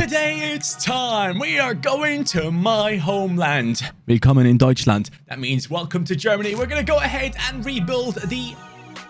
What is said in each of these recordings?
Today it's time. We are going to my homeland. Willkommen in Deutschland. That means welcome to Germany. We're going to go ahead and rebuild the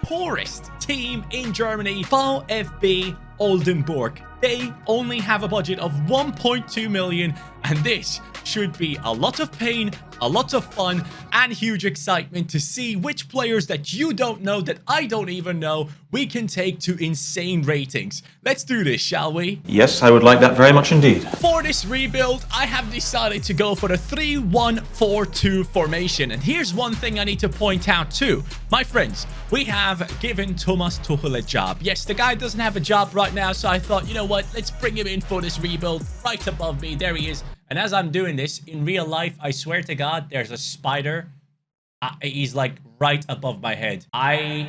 poorest team in Germany, VfB Oldenburg. They only have a budget of 1.2 million, and this should be a lot of pain, a lot of fun, and huge excitement to see which players that you don't know, that I don't even know, we can take to insane ratings. Let's do this, shall we? Yes, I would like that very much indeed. For this rebuild, I have decided to go for the 3-1-4-2 formation. And here's one thing I need to point out too. My friends, we have given Thomas Tuchel a job. Yes, the guy doesn't have a job right now, so I thought, you know what, let's bring him in for this rebuild. Right above me, there he is. And as I'm doing this, in real life, I swear to God, there's a spider. He's like right above my head. I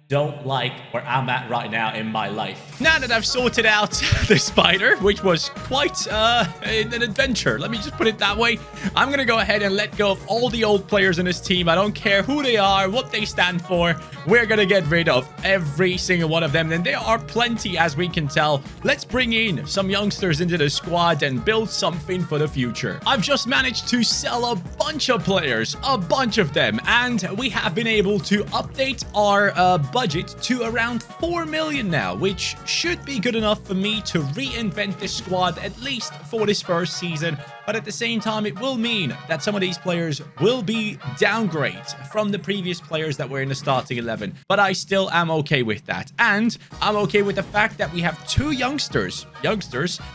don't like where I'm at right now in my life. Now that I've sorted out the spider, which was quite an adventure, let me just put it that way, I'm going to go ahead and let go of all the old players in this team. I don't care who they are, what they stand for. We're going to get rid of every single one of them. And there are plenty, as we can tell. Let's bring in some youngsters into the squad and build something for the future. I've just managed to sell a bunch of players, a bunch of them. And we have been able to update our budget to around 4 million now, which should be good enough for me to reinvent this squad, at least for this first season. But at the same time, it will mean that some of these players will be downgrades from the previous players that were in the starting 11. But I still am okay with that. And I'm okay with the fact that we have two youngsters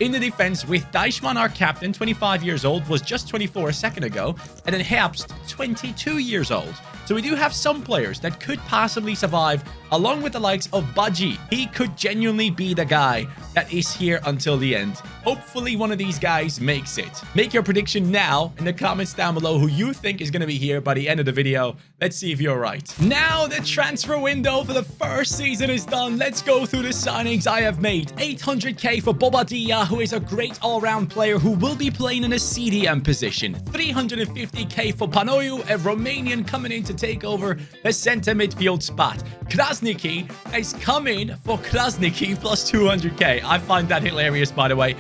in the defense, with Deichmann, our captain, 25 years old, was just 24 a second ago, and then Herbst, 22 years old. So we do have some players that could possibly survive, along with the likes of Budgie. He could genuinely be the guy that is here until the end. Hopefully one of these guys makes it. Make your prediction now in the comments down below who you think is going to be here by the end of the video. Let's see if you're right. Now the transfer window for the first season is done. Let's go through the signings I have made. 800k for Bobadilla, who is a great all-round player who will be playing in a CDM position. 350k for Panoiu, a Romanian coming in to take over the center midfield spot. Krasniki is coming for Krasniki plus 200k. I find that hilarious, by the way.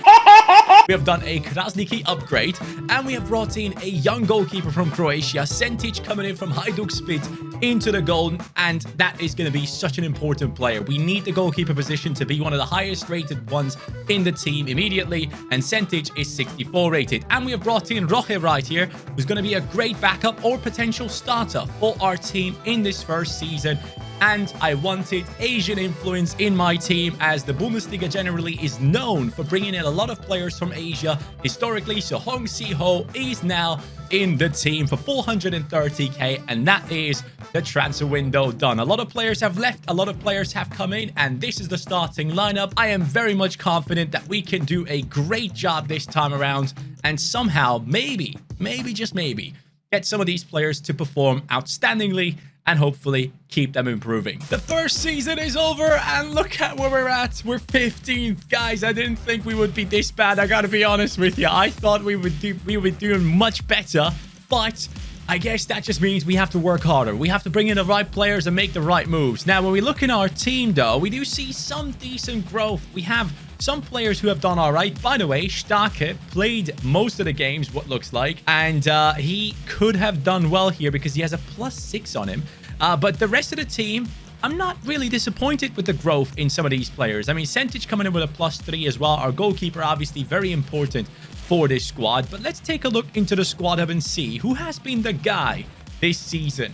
We have done a Krasniki upgrade, and we have brought in a young goalkeeper from Croatia, Sentic, coming in from Hajduk Split into the goal, and that is going to be such an important player. We need the goalkeeper position to be one of the highest rated ones in the team immediately, and Sentic is 64 rated. And we have brought in Roche right here, who's going to be a great backup or potential starter for our team in this first season. And I wanted Asian influence in my team, as the Bundesliga generally is known for bringing in a lot of players from Asia historically. So Hong Si-ho is now in the team for 430k, and that is the transfer window done. A lot of players have left, a lot of players have come in, and this is the starting lineup. I am very much confident that we can do a great job this time around, and somehow, maybe, just maybe, get some of these players to perform outstandingly and hopefully keep them improving. The first season is over, and look at where we're at. We're 15th. Guys, I didn't think we would be this bad. I gotta be honest with you. I thought we would be doing much better, but I guess that just means we have to work harder. We have to bring in the right players and make the right moves. Now, when we look in our team, though, we do see some decent growth. We have some players who have done all right. By the way, Starke played most of the games, what looks like, and he could have done well here because he has a +6 on him. But the rest of the team, I'm not really disappointed with the growth in some of these players. I mean, Sentic coming in with a +3 as well. Our goalkeeper, obviously, very important for this squad. But let's take a look into the squad hub and see who has been the guy this season.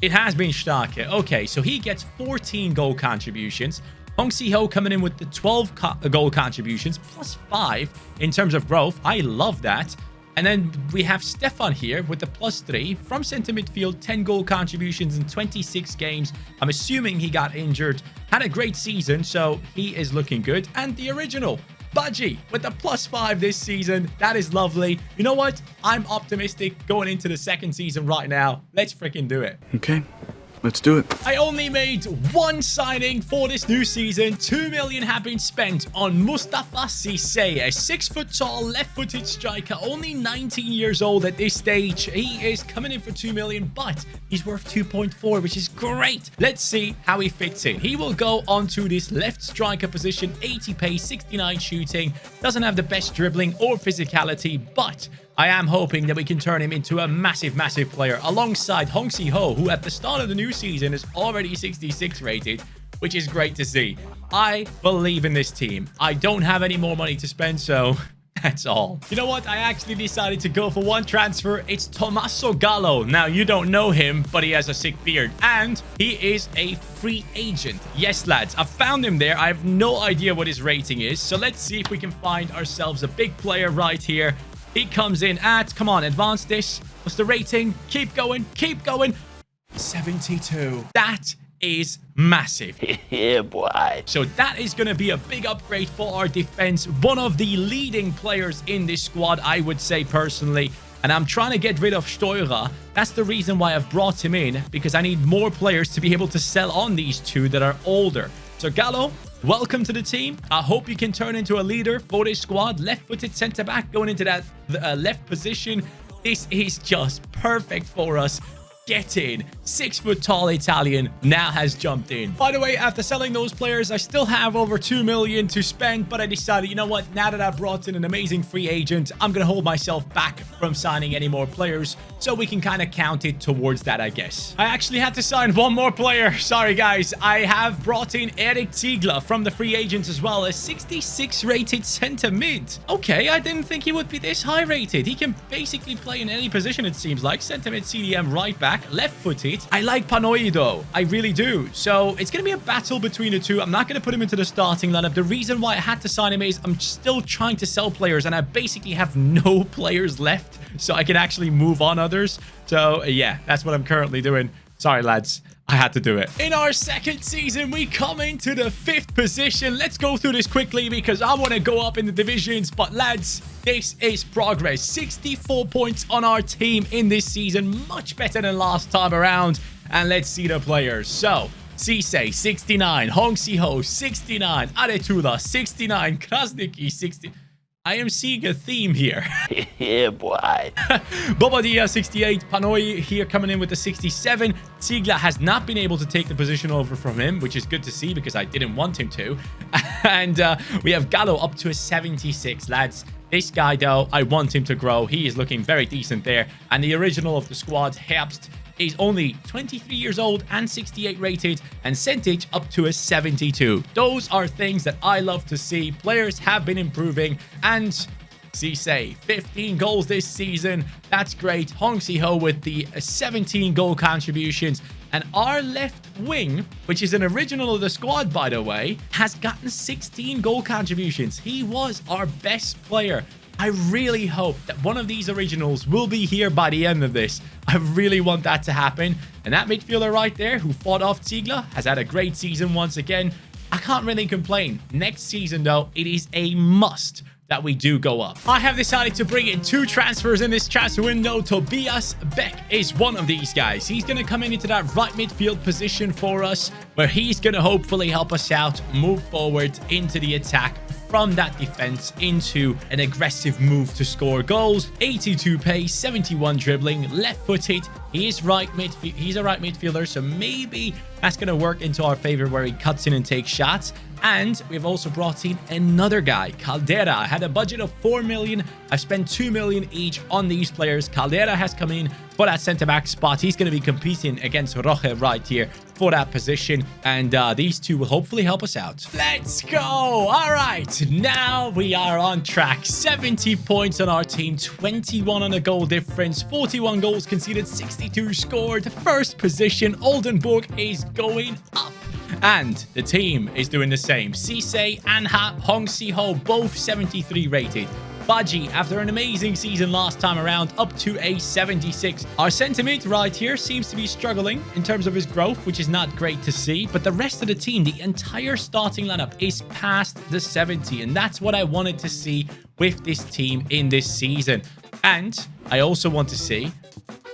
It has been Starke. Okay, so he gets 14 goal contributions. Hong Si-ho coming in with the 12 goal contributions, +5 in terms of growth. I love that. And then we have Stefan here with the +3 from center midfield, 10 goal contributions in 26 games. I'm assuming he got injured, had a great season, so he is looking good. And the original Budgie with the +5 this season. That is lovely. You know what? I'm optimistic going into the second season right now. Let's freaking do it. Okay, Let's do it. I only made one signing for this new season. 2 million have been spent on Mustafa Cisse, a 6-foot-tall, left-footed striker, only 19 years old at this stage. He is coming in for 2 million, but he's worth 2.4, which is great. Let's see how he fits in. He will go onto this left striker position, 80 pace, 69 shooting. Doesn't have the best dribbling or physicality, but I am hoping that we can turn him into a massive, massive player alongside Hong Si-ho, who at the start of the new season is already 66 rated, which is great to see. I believe in this team. I don't have any more money to spend, so that's all. You know what? I actually decided to go for one transfer. It's Tommaso Gallo. Now, you don't know him, but he has a sick beard. And he is a free agent. Yes, lads. I found him there. I have no idea what his rating is. So let's see if we can find ourselves a big player right here. He comes in at, come on, advance this. What's the rating? Keep going, keep going. 72. That is massive. Yeah, boy. So that is going to be a big upgrade for our defense. One of the leading players in this squad, I would say personally. And I'm trying to get rid of Steurer. That's the reason why I've brought him in, because I need more players to be able to sell on these two that are older. So Gallo, welcome to the team. I hope you can turn into a leader for this squad. Left-footed centre-back going into that left position. This is just perfect for us. Get in. 6-foot-tall Italian now has jumped in. By the way, after selling those players, I still have over 2 million to spend, but I decided, you know what? Now that I've brought in an amazing free agent, I'm going to hold myself back from signing any more players, so we can kind of count it towards that, I guess. I actually had to sign one more player. Sorry, guys. I have brought in Erik Ziegler from the free agents as well, a 66 rated center mid. Okay, I didn't think he would be this high rated. He can basically play in any position, it seems like. Center mid, CDM, right back. Left-footed. I like Panoi though. I really do. So it's going to be a battle between the two. I'm not going to put him into the starting lineup. The reason why I had to sign him is I'm still trying to sell players and I basically have no players left so I can actually move on others. So yeah, that's what I'm currently doing. Sorry, lads. I had to do it. In our second season, we come into the 5th position. Let's go through this quickly because I want to go up in the divisions. But lads, this is progress. 64 points on our team in this season. Much better than last time around. And let's see the players. So, Cisse, 69. Hong Si-ho, 69. Aretula, 69. Krasniki, 60. I am seeing a theme here. Yeah, boy. Bobadilla, 68. Panoi here coming in with the 67. Ziegler has not been able to take the position over from him, which is good to see because I didn't want him to. And we have Gallo up to a 76, lads. This guy, though, I want him to grow. He is looking very decent there. And the original of the squad, Herbst, is only 23 years old and 68 rated, and Sentic up to a 72. Those are things that I love to see. Players have been improving, and Cisse, 15 goals this season. That's great. Hong Si-ho with the 17 goal contributions. And our left wing, which is an original of the squad, by the way, has gotten 16 goal contributions. He was our best player. I really hope that one of these originals will be here by the end of this. I really want that to happen. And that midfielder right there who fought off Ziegler has had a great season once again. I can't really complain. Next season, though, it is a must that we do go up. I have decided to bring in 2 transfers in this transfer window. Tobias Beck is one of these guys. He's going to come into that right midfield position for us, where he's going to hopefully help us out, move forward into the attack from that defense into an aggressive move to score goals. 82 pace, 71 dribbling, left-footed. He's a right midfielder, so maybe that's going to work into our favor where he cuts in and takes shots. And we've also brought in another guy, Caldera. I had a budget of 4 million. I've spent 2 million each on these players. Caldera has come in for that centre-back spot. He's going to be competing against Roche right here for that position. And these two will hopefully help us out. Let's go. All right. Now we are on track. 70 points on our team. 21 on a goal difference. 41 goals conceded. 62 scored. First position. Oldenburg is going up. And the team is doing the same. Cisse and Hong Si-ho, both 73 rated. Baji, after an amazing season last time around, up to a 76. Our centre mid right here seems to be struggling in terms of his growth, which is not great to see. But the rest of the team, the entire starting lineup is past the 70. And that's what I wanted to see with this team in this season. And I also want to see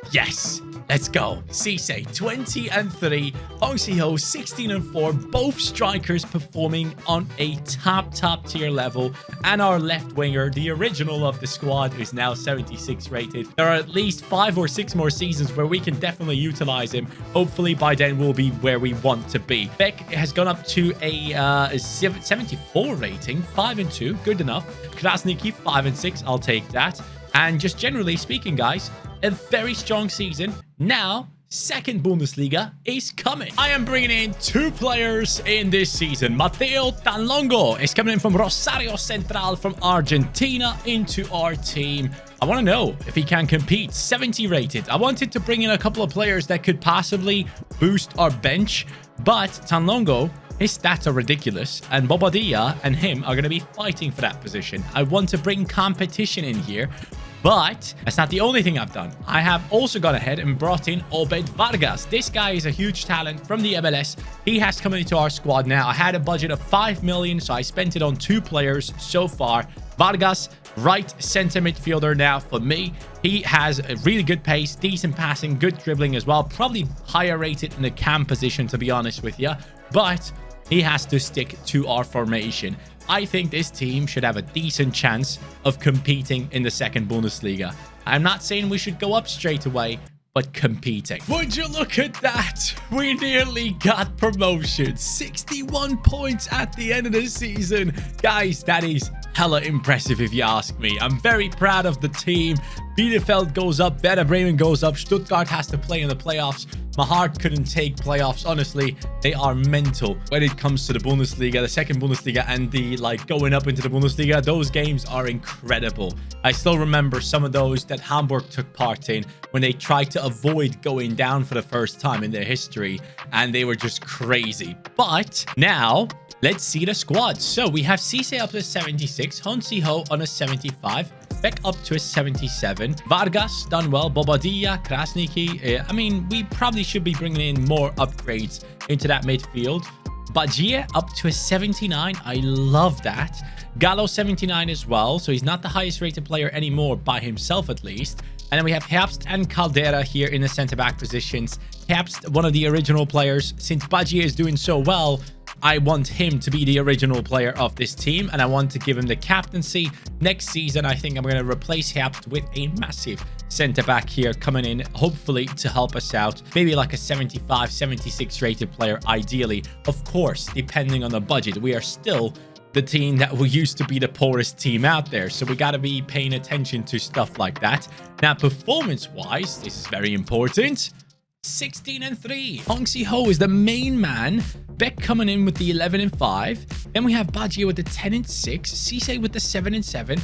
Yes. Let's go. Cisse, 20-3. Hong Si-ho, 16-4. Both strikers performing on a top tier level. And our left winger, the original of the squad, is now 76 rated. There are at least 5 or 6 more seasons where we can definitely utilize him. Hopefully by then we'll be where we want to be. Beck has gone up to a 74 rating. 5-2. Good enough. Krasniki, 5-6. I'll take that. And just generally speaking, guys, a very strong season. Now, second Bundesliga is coming. I am bringing in 2 players in this season. Mateo Tanlongo is coming in from Rosario Central from Argentina into our team. I want to know if he can compete. 70 rated. I wanted to bring in a couple of players that could possibly boost our bench, but Tanlongo, his stats are ridiculous, and Bobadilla and him are going to be fighting for that position. I want to bring competition in here. But that's not the only thing I've done. I have also gone ahead and brought in Obed Vargas. This guy is a huge talent from the MLS. He has come into our squad now. I had a budget of 5 million, so I spent it on 2 players so far. Vargas, right center midfielder now for me. He has a really good pace, decent passing, good dribbling as well. Probably higher rated in the cam position, to be honest with you. But he has to stick to our formation. I think this team should have a decent chance of competing in the second Bundesliga. I'm not saying we should go up straight away, but competing. Would you look at that? We nearly got promotion. 61 points at the end of the season. Guys, that is hella impressive if you ask me. I'm very proud of the team. Bielefeld goes up, Werder Bremen goes up, Stuttgart has to play in the playoffs. My heart couldn't take playoffs. Honestly, they are mental when it comes to the Bundesliga, the second Bundesliga, and the going up into the Bundesliga. Those games are incredible. I still remember some of those that Hamburg took part in when they tried to avoid going down for the first time in their history, and they were just crazy. But now, let's see the squad. So we have Cisse up to 76, Hong Si-ho on a 75, Beck up to a 77, Vargas done well, Bobadilla, Krasniki. I mean, we probably should be bringing in more upgrades into that midfield. Bajie up to a 79. I love that. Gallo 79 as well. So he's not the highest rated player anymore by himself, at least. And then we have Herbst and Caldera here in the center-back positions. Herbst, one of the original players. Since Bajie is doing so well, I want him to be the original player of this team, and I want to give him the captaincy. Next season, I think I'm going to replace Herbst with a massive centre-back here coming in, hopefully to help us out. Maybe like a 75, 76 rated player, ideally. Of course, depending on the budget. We are still the team that we used to be the poorest team out there, so we got to be paying attention to stuff like that. Now, performance-wise, this is very important. 16-3. Hong Si-ho is the main man. Beck coming in with the 11-5. Then we have Bajie with the 10-6. Cisse with the 7-7.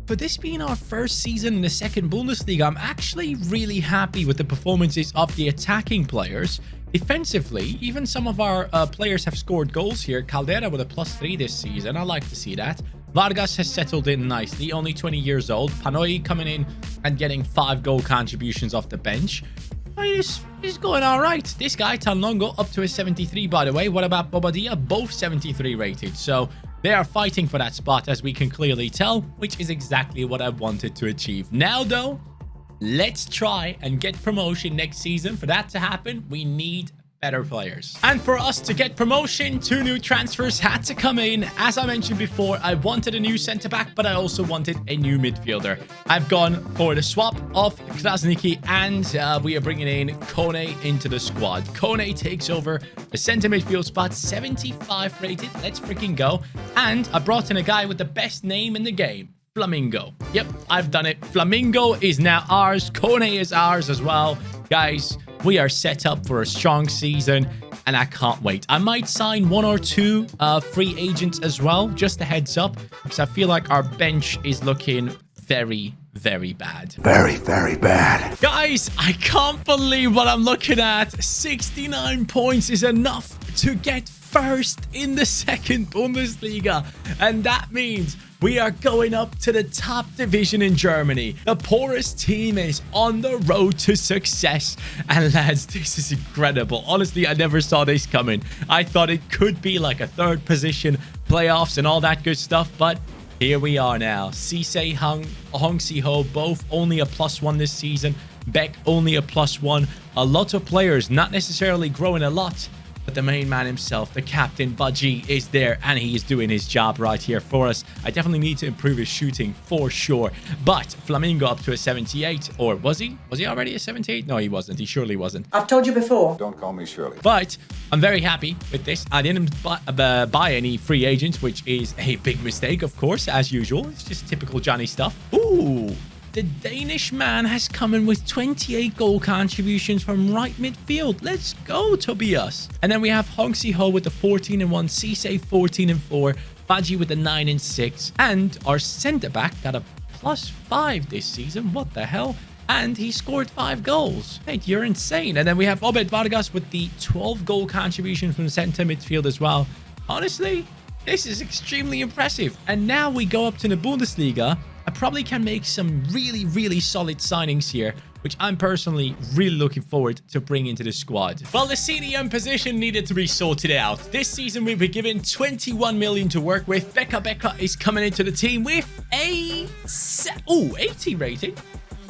For this being our first season in the second Bundesliga, I'm actually really happy with the performances of the attacking players. Defensively, even some of our players have scored goals here. Caldera with a +3 this season. I like to see that. Vargas has settled in nicely, only 20 years old. Panoi coming in and getting 5 goal contributions off the bench. He's going all right. This guy, Tanlongo, up to a 73, by the way. What about Bobadilla? Both 73 rated. So they are fighting for that spot, as we can clearly tell, which is exactly what I wanted to achieve. Now, though, let's try and get promotion next season. For that to happen, we need better players. And for us to get promotion, 2 new transfers had to come in. As I mentioned before, I wanted a new centre-back, but I also wanted a new midfielder. I've gone for the swap of Krasniki, and we are bringing in Kone into the squad. Kone takes over the centre midfield spot, 75 rated. Let's freaking go. And I brought in a guy with the best name in the game. Flamingo. Yep, I've done it. Flamingo is now ours. Kone is ours as well. Guys, we are set up for a strong season, and I can't wait. I might sign 1 or 2 free agents as well, just a heads up, because I feel like our bench is looking very, very bad. Very, very bad. Guys, I can't believe what I'm looking at. 69 points is enough to get first in the second Bundesliga, and that means we are going up to the top division in Germany. The poorest team is on the road to success. And lads, this is incredible. Honestly, I never saw this coming. I thought it could be like a 3rd position, playoffs and all that good stuff, but Here we are now. Cisse, Hong Si-ho, both only a +1 this season. Beck only a +1. A lot of players not necessarily growing a lot, but the main man himself, the captain, Baji, is there, and he is doing his job right here for us. I definitely need to improve his shooting for sure. But Flamingo up to a 78, or was he? Was he already a 78? No, he wasn't. He surely wasn't. I've told you before. Don't call me Shirley. But I'm very happy with this. I didn't buy any free agents, which is a big mistake, of course, as usual. It's just typical Johnny stuff. Ooh. The Danish man has come in with 28 goal contributions from right midfield. Let's go, Tobias. And then we have Hong Si-ho with the 14-1, Cisse 14-4, Baji with the 9-6. And our centre-back got a +5 this season. What the hell? And he scored 5 goals. Mate, you're insane. And then we have Obed Vargas with the 12 goal contribution from centre midfield as well. Honestly, this is extremely impressive. And now we go up to the Bundesliga. I probably can make some really solid signings here, which I'm personally really looking forward to bring into the squad. Well, the CDM position needed to be sorted out. This season, we've been given 21 million to work with. Becca is coming into the team with a 80 rating.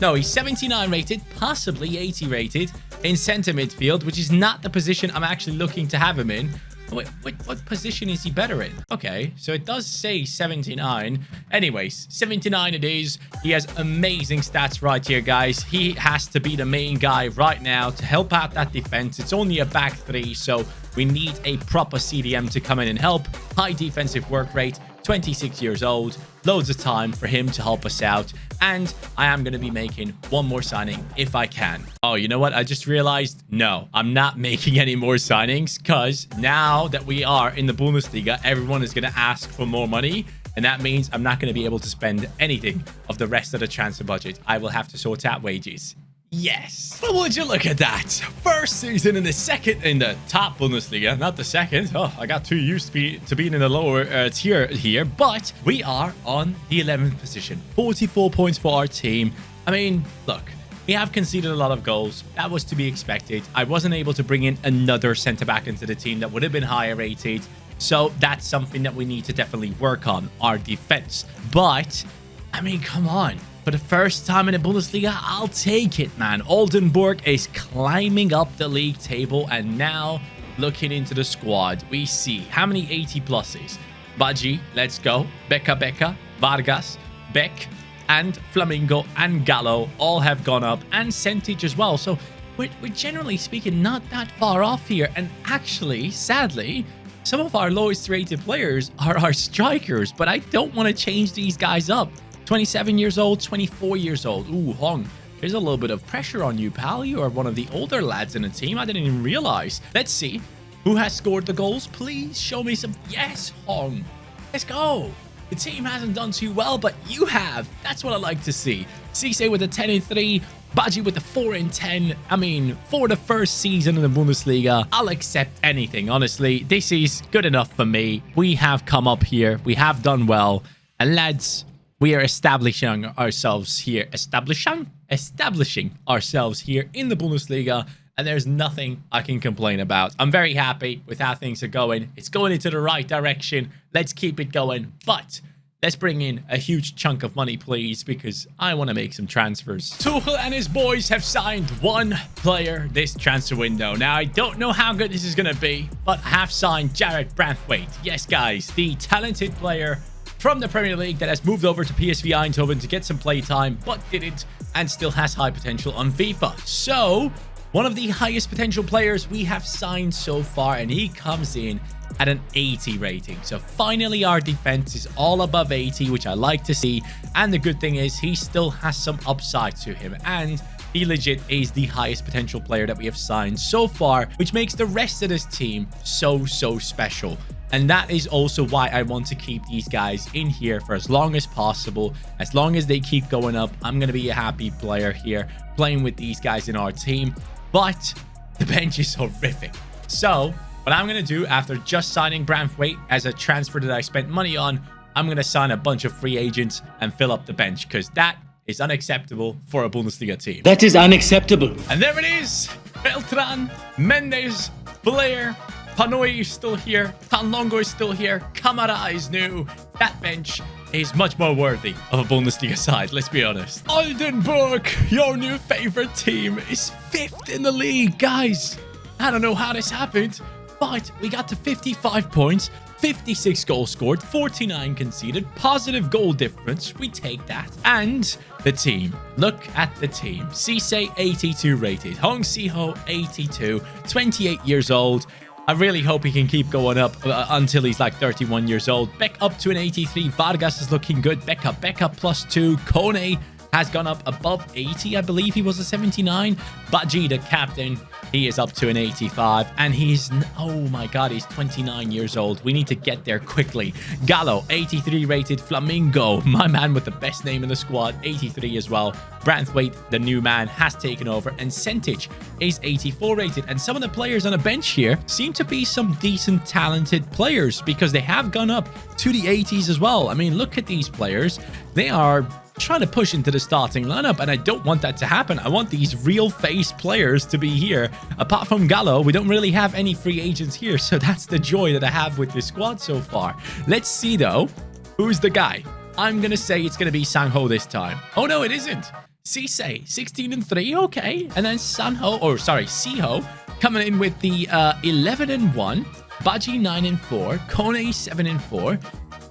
No, he's 79 rated, possibly 80 rated in center midfield, which is not the position I'm actually looking to have him in. Wait, what position is he better in? Okay, so it does say 79. Anyways, 79 it is. He has amazing stats right here, guys. He has to be the main guy right now to help out that defense. It's only a back three, so we need a proper CDM to come in and help. High defensive work rate, 26 years old. Loads of time for him to help us out. And I am going to be making one more signing if I can. Oh, you know what? I just realized, no, I'm not making any more signings because now that we are in the Bundesliga, everyone is going to ask for more money. And that means I'm not going to be able to spend anything of the rest of the transfer budget. I will have to sort out wages. Yes. But would you look at that? First season in the top Bundesliga, not the second. Oh, I got too used to being in the lower tier here. But we are on the 11th position. 44 points for our team. I mean, look, we have conceded a lot of goals. That was to be expected. I wasn't able to bring in another centre-back into the team that would have been higher rated. So that's something that we need to definitely work on, our defense. But, I mean, come on. For the first time in the Bundesliga, I'll take it, man. Oldenburg is climbing up the league table. And now, looking into the squad, we see how many 80 pluses. Baji, let's go. Becca, Vargas, Beck, and Flamingo, and Gallo all have gone up. And Sentic as well. So, we're generally speaking not that far off here. And actually, sadly, some of our lowest rated players are our strikers. But I don't want to change these guys up. 27 years old, 24 years old. Ooh, Hong, there's a little bit of pressure on you, pal. You are one of the older lads in the team. I didn't even realize. Let's see. Who has scored the goals? Please show me some. Yes, Hong. Let's go. The team hasn't done too well, but you have. That's what I like to see. Cisse with a 10-3. Baji with the 4-10. I mean, for the first season in the Bundesliga, I'll accept anything, honestly. This is good enough for me. We have come up here. We have done well. And lads, we are establishing ourselves here. Establishing ourselves here in the Bundesliga. And there's nothing I can complain about. I'm very happy with how things are going. It's going into the right direction. Let's keep it going. But let's bring in a huge chunk of money, please, because I want to make some transfers. Tuchel and his boys have signed one player this transfer window. Now, I don't know how good this is going to be, but I have signed Jared Branthwaite. Yes, guys, the talented player from the Premier League that has moved over to PSV Eindhoven to get some play time, but didn't, and still has high potential on FIFA. So, one of the highest potential players we have signed so far, and he comes in at an 80 rating. So finally, our defense is all above 80, which I like to see. And the good thing is he still has some upside to him, and he legit is the highest potential player that we have signed so far, which makes the rest of this team so special. And that is also why I want to keep these guys in here for as long as possible. As long as they keep going up, I'm going to be a happy player here playing with these guys in our team. But the bench is horrific. So what I'm going to do after just signing Branthwaite as a transfer that I spent money on, I'm going to sign a bunch of free agents and fill up the bench, because that is unacceptable for a Bundesliga team. That is unacceptable. And there it is. Beltran, Mendes, Blair, Panoi is still here. Tanlongo is still here. Kamara is new. That bench is much more worthy of a Bundesliga side, let's be honest. Oldenburg, your new favorite team, is 5th in the league, guys. I don't know how this happened, but we got to 55 points, 56 goals scored, 49 conceded, positive goal difference. We take that. And the team. Look at the team. Cisse, 82 rated. Hong Si-ho, 82, 28 years old. I really hope he can keep going up until he's like 31 years old. Beck up to an 83. Vargas is looking good. Becca +2. Kone has gone up above 80. I believe he was a 79. Baji, the captain, he is up to an 85. And he's, oh my God, he's 29 years old. We need to get there quickly. Gallo, 83 rated. Flamingo, my man with the best name in the squad, 83 as well. Branthwaite, the new man, has taken over. And Centich is 84 rated. And some of the players on the bench here seem to be some decent, talented players because they have gone up to the 80s as well. I mean, look at these players. They are trying to push into the starting lineup, and I don't want that to happen. I want these real face players to be here. Apart from Gallo, we don't really have any free agents here, so that's the joy that I have with this squad so far. Let's see though, who's the guy? I'm gonna say it's gonna be Sang-ho this time. Oh no, it isn't. Cisse, 16-3, okay. And then Si-ho coming in with the 11-1. Baji 9-4. Kone 7-4.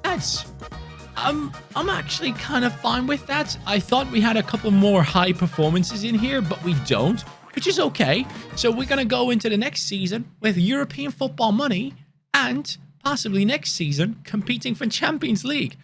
That's I'm actually kind of fine with that. I thought we had a couple more high performances in here, but we don't, which is okay. So we're going to go into the next season with European football money and possibly next season competing for Champions League.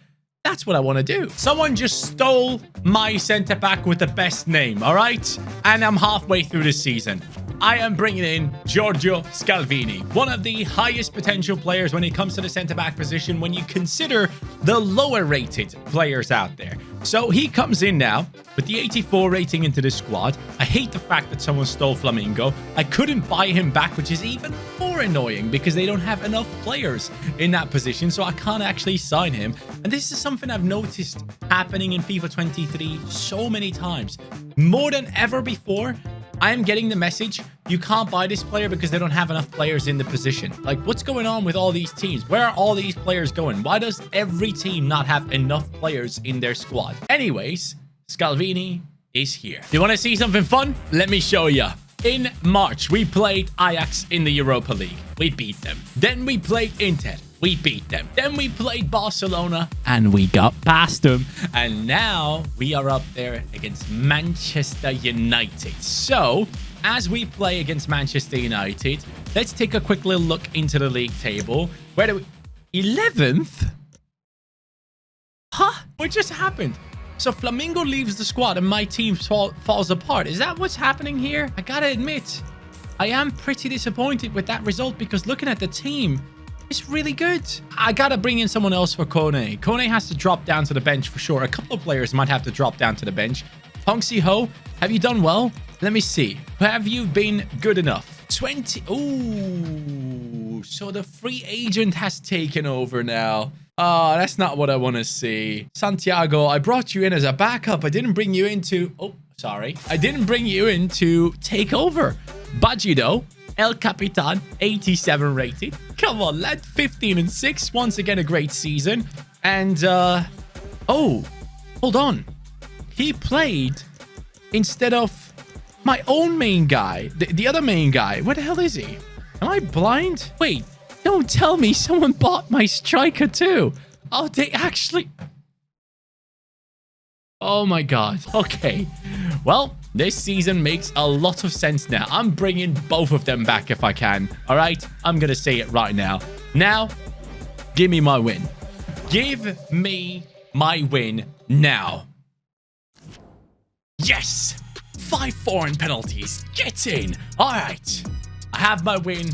That's what I want to do. Someone just stole my centre-back with the best name, all right? And I'm halfway through the season. I am bringing in Giorgio Scalvini, one of the highest potential players when it comes to the centre-back position when you consider the lower-rated players out there. So he comes in now with the 84 rating into the squad. I hate the fact that someone stole Flamingo. I couldn't buy him back, which is even more annoying because they don't have enough players in that position, so I can't actually sign him. And this is something I've noticed happening in FIFA 23 so many times. More than ever before, I am getting the message, you can't buy this player because they don't have enough players in the position. Like, what's going on with all these teams? Where are all these players going? Why does every team not have enough players in their squad? Anyways, Scalvini is here. You want to see something fun? Let me show you. In March, we played Ajax in the Europa League. We beat them. Then we played Inter. We beat them. Then we played Barcelona and we got past them. And now we are up there against Manchester United. So, as we play against Manchester United, let's take a quick little look into the league table. Where do we... 11th? Huh? What just happened? So Flamingo leaves the squad and my team falls apart. Is that what's happening here? I gotta admit, I am pretty disappointed with that result because looking at the team, it's really good. I gotta bring in someone else for Kone. Kone has to drop down to the bench for sure. A couple of players might have to drop down to the bench. Hong Si-ho, have you done well? Let me see. Have you been good enough? 20. Ooh. So the free agent has taken over now. Oh, that's not what I want to see. Santiago, I brought you in as a backup. I didn't bring you in to... Oh, sorry. I didn't bring you in to take over. Baji, though. El Capitan, 87 rated. Come on, lad. 15-6. Once again, a great season. And, oh, hold on. He played instead of my own main guy. The other main guy. Where the hell is he? Am I blind? Wait, don't tell me someone bought my striker too. Oh, they actually... Oh my God. Okay. Well, this season makes a lot of sense now. I'm bringing both of them back if I can. All right? I'm going to say it right now. Now, give me my win. Give me my win now. Yes! 5 foreign penalties. Get in. All right. I have my win.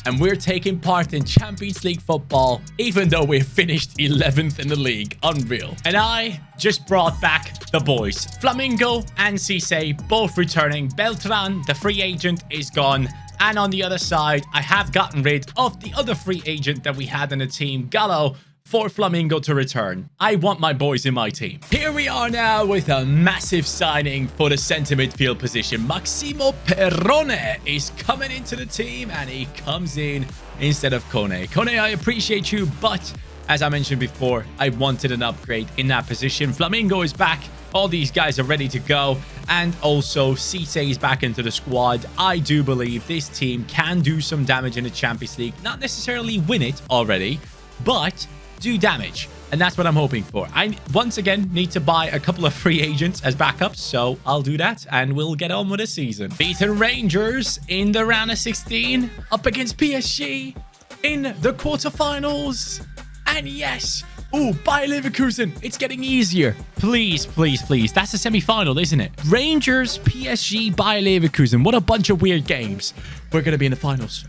And we're taking part in Champions League football, even though we're finished 11th in the league. Unreal. And I just brought back the boys. Flamingo and Cisse both returning. Beltran, the free agent, is gone. And on the other side, I have gotten rid of the other free agent that we had in the team, Gallo, for Flamingo to return. I want my boys in my team. Here we are now with a massive signing for the center midfield position. Maximo Perrone is coming into the team and he comes in instead of Kone. Kone, I appreciate you, but As I mentioned before, I wanted an upgrade in that position. Flamingo is back. All these guys are ready to go. And also, Cisse is back into the squad. I do believe this team can do some damage in the Champions League. Not necessarily win it already, but do damage. And that's what I'm hoping for. I, once again, need to buy a couple of free agents as backups. So I'll do that and we'll get on with the season. Beaten Rangers in the round of 16. Up against PSG in the quarterfinals. And yes... Oh, Bayer Leverkusen. It's getting easier. Please, please, please. That's a semi-final, isn't it? Rangers, PSG, Bayer Leverkusen. What a bunch of weird games. We're going to be in the finals.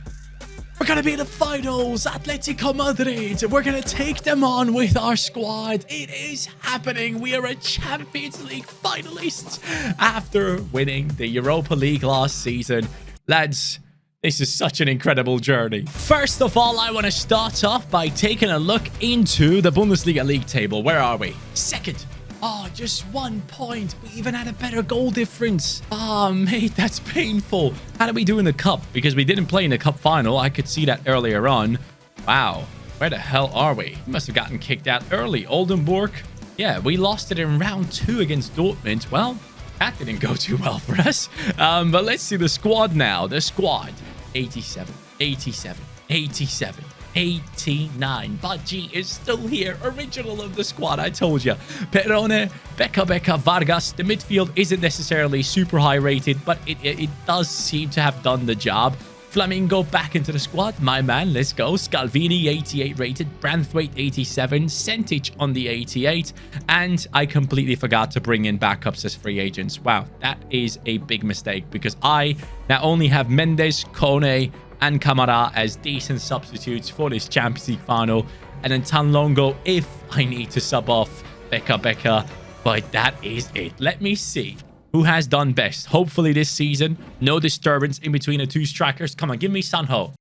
We're going to be in the finals. Atletico Madrid. We're going to take them on with our squad. It is happening. We are a Champions League finalists after winning the Europa League last season. Lads... This is such an incredible journey. First of all, I want to start off by taking a look into the Bundesliga league table. Where are we? Second. Oh, just 1 point. We even had a better goal difference. Oh, mate, that's painful. How do we do in the cup? Because we didn't play in the cup final. I could see that earlier on. Wow. Where the hell are we? We must have gotten kicked out early. Oldenburg. Yeah, we lost it in round 2 against Dortmund. Well, that didn't go too well for us. But let's see the squad now. The squad. 87, 87, 87, 89. Badji is still here. Original of the squad, I told you. Perone, Becca, Vargas. The midfield isn't necessarily super high rated, but it does seem to have done the job. Flamingo back into the squad. My man, let's go. Scalvini, 88 rated. Branthwaite, 87. Centich on the 88. And I completely forgot to bring in backups as free agents. Wow, that is a big mistake because I not only have Mendes, Kone, and Camara as decent substitutes for this Champions League final. And then Tanlongo if I need to sub off Becca. But that is it. Let me see. Who has done best? Hopefully this season. No disturbance in between the two strikers. Come on, give me Sinho.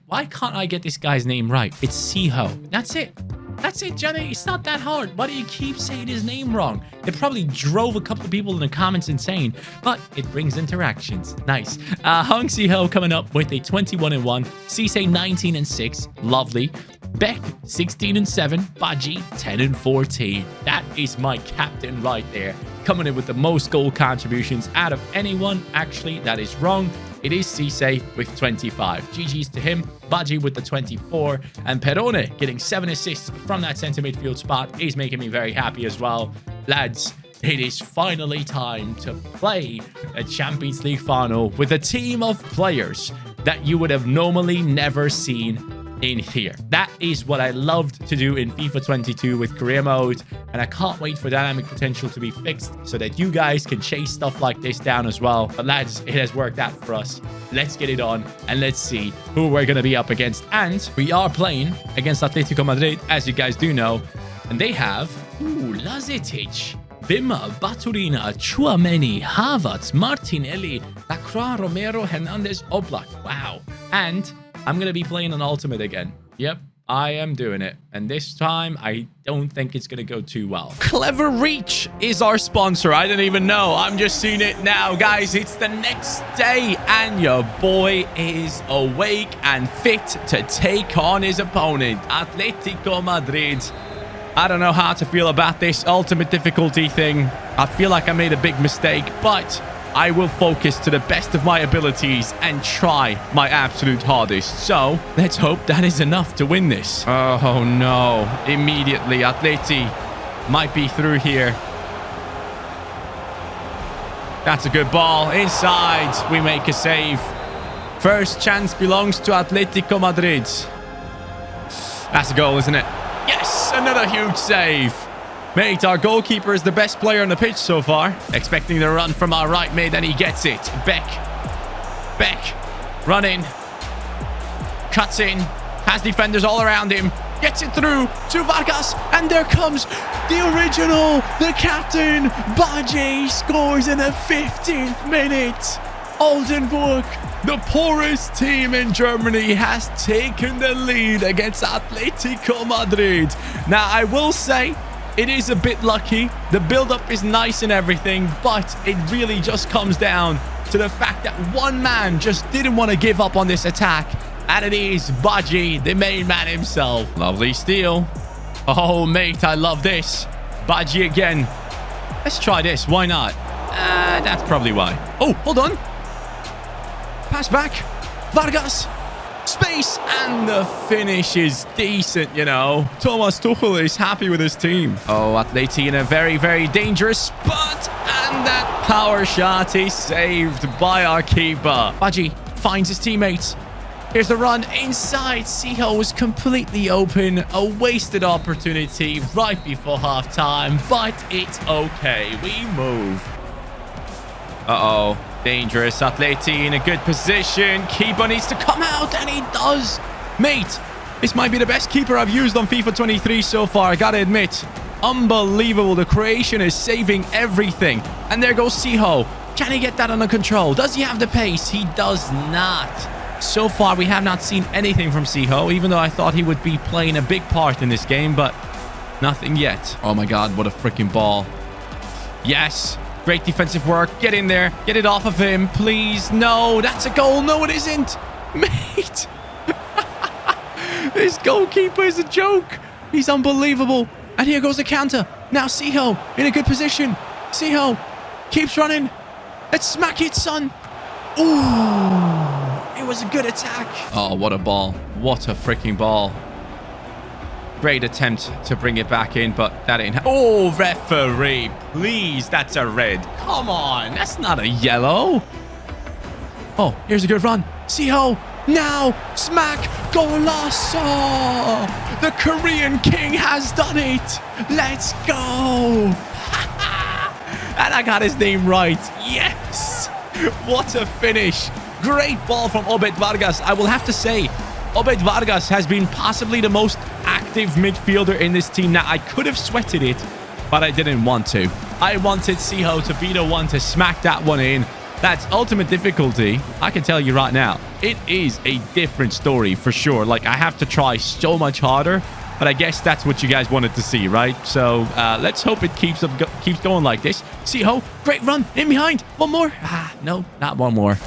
Why can't I get this guy's name right? It's Siho. That's it. That's it, Johnny. It's not that hard. Why do you keep saying his name wrong? It probably drove a couple of people in the comments insane, but it brings interactions. Nice. Hong Siho coming up with a 21-1. Cisse 19-6. Lovely. Beck 16-7. Baji 10-14. That is my captain right there. Coming in with the most goal contributions out of anyone. Actually, that is wrong. It is Cisse with 25. GG's to him. Baji with the 24. And Perone getting 7 assists from that centre midfield spot is making me very happy as well. Lads, it is finally time to play a Champions League final with a team of players that you would have normally never seen in here. That is what I loved to do in FIFA 22 with career mode, and I can't wait for dynamic potential to be fixed so that you guys can chase stuff like this down as well. But lads, it has worked out for us. Let's get it on and let's see who we're going to be up against. And we are playing against Atletico Madrid, as you guys do know, and they have Lazetic, Vima, Baturina, Chouameni, Havertz, Martinelli, Lacroix, Romero, Hernandez, Oblak. Wow. And I'm going to be playing on Ultimate again. Yep, I am doing it. And this time, I don't think it's going to go too well. Clever Reach is our sponsor. I didn't even know. I'm just seeing it now. Guys, it's the next day. And your boy is awake and fit to take on his opponent, Atletico Madrid. I don't know how to feel about this ultimate difficulty thing. I feel like I made a big mistake, but I will focus to the best of my abilities and try my absolute hardest. So, let's hope that is enough to win this. Oh, no. Immediately, Atleti might be through here. That's a good ball. Inside, we make a save. First chance belongs to Atletico Madrid. That's a goal, isn't it? Yes, another huge save. Mate, our goalkeeper is the best player on the pitch so far. Expecting the run from our right mid, and he gets it. Beck, running, cuts in, has defenders all around him, gets it through to Vargas, and there comes the original, the captain. Baji scores in the 15th minute. Oldenburg, the poorest team in Germany, has taken the lead against Atletico Madrid. Now, I will say, it is a bit lucky. The build-up is nice and everything, but it really just comes down to the fact that one man just didn't want to give up on this attack, And it is Baji, the main man himself. Lovely steal. Oh, mate, I love this. Baji again. Let's try this. Why not? That's probably why. Oh, hold on. Pass back. Vargas. Space. And the finish is decent, you know. Thomas Tuchel is happy with his team. Oh, Atleti in a very, very dangerous spot. And that power shot is saved by our keeper. Baji finds his teammates. Here's the run inside. Siho was completely open. A wasted opportunity right before halftime, but it's okay. We move. Uh-oh. Dangerous. Atleti in a good position. Keeper needs to come out, and he does. Mate, this might be the best keeper I've used on FIFA 23 so far, I gotta admit. Unbelievable. The Croatian is saving everything. And there goes Siho. Can he get that under control? Does he have the pace? He does not. So far, we have not seen anything from Siho, even though I thought he would be playing a big part in this game, but nothing yet. Oh my God, what a freaking ball. Yes. Great defensive work. Get in there. Get it off of him, please. No, that's a goal. No, it isn't. Mate. This goalkeeper is a joke. He's unbelievable. And here goes the counter. Now Siho in a good position. Siho keeps running. Let's smack it, son. Ooh. It was a good attack. Oh, what a ball. What a freaking ball. Great attempt to bring it back in, but that ain't... Oh, referee, please. That's a red. Come on. That's not a yellow. Oh, here's a good run. Siho. Now. Smack. Golazo. The Korean king has done it. Let's go. And I got his name right. Yes. What a finish. Great ball from Obed Vargas. I will have to say, Obed Vargas has been possibly the most active midfielder in this team. Now, I could have sweated it, but I didn't want to. I wanted Siho to be the one to smack that one in. That's ultimate difficulty. I can tell you right now, it is a different story for sure. Like, I have to try so much harder, but I guess that's what you guys wanted to see, right? So let's hope it keeps going like this. Siho, great run in behind. One more. No, not one more.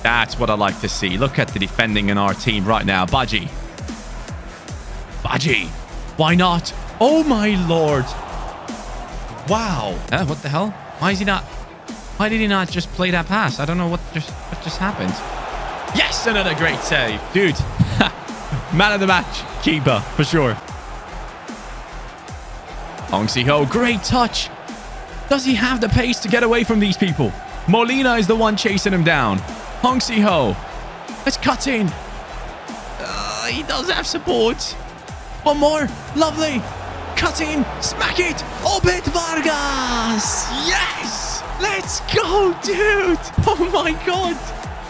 That's what I like to see. Look at the defending in our team right now. Baji. Baji. Why not? Oh, my Lord. Wow. What the hell? Why is he not... Why did he not just play that pass? I don't know what just happened. Yes, another great save. Dude. Man of the match. Keeper, for sure. Hong Si-ho. Great touch. Does he have the pace to get away from these people? Molina is the one chasing him down. Hong Si-ho. Let's cut in. He does have support. One more. Lovely. Cut in. Smack it. Obed Vargas. Yes. Let's go, dude. Oh, my God.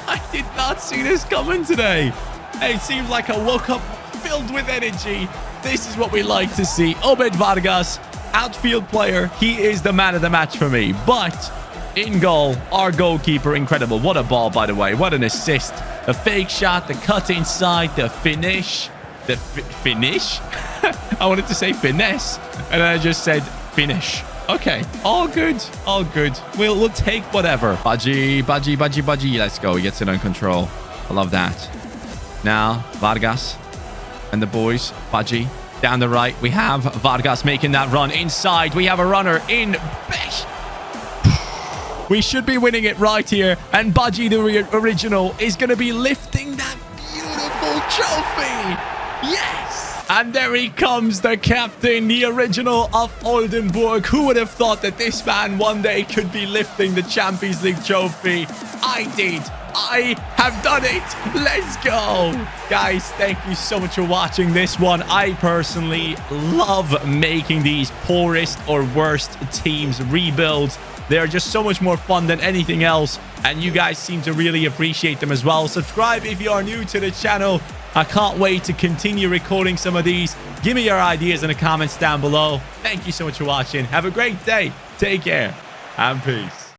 I did not see this coming today. It seems like I woke up filled with energy. This is what we like to see. Obed Vargas, outfield player. He is the man of the match for me. But... in goal, our goalkeeper, incredible. What a ball, by the way. What an assist. The fake shot, the cut inside, the finish. The finish? I wanted to say finesse, and I just said finish. Okay, all good, all good. We'll take whatever. Baji. Let's go. He gets it under control. I love that. Now, Vargas and the boys. Baji down the right. We have Vargas making that run inside. We have a runner in. We should be winning it right here. And Baji, the original, is going to be lifting that beautiful trophy. Yes. And there he comes, the captain, the original of Oldenburg. Who would have thought that this man one day could be lifting the Champions League trophy? I did. I have done it. Let's go. Guys, thank you so much for watching this one. I personally love making these poorest or worst teams rebuilds. They're just so much more fun than anything else, and you guys seem to really appreciate them as well. Subscribe if you are new to the channel. I can't wait to continue recording some of these. Give me your ideas in the comments down below. Thank you so much for watching. Have a great day. Take care and peace.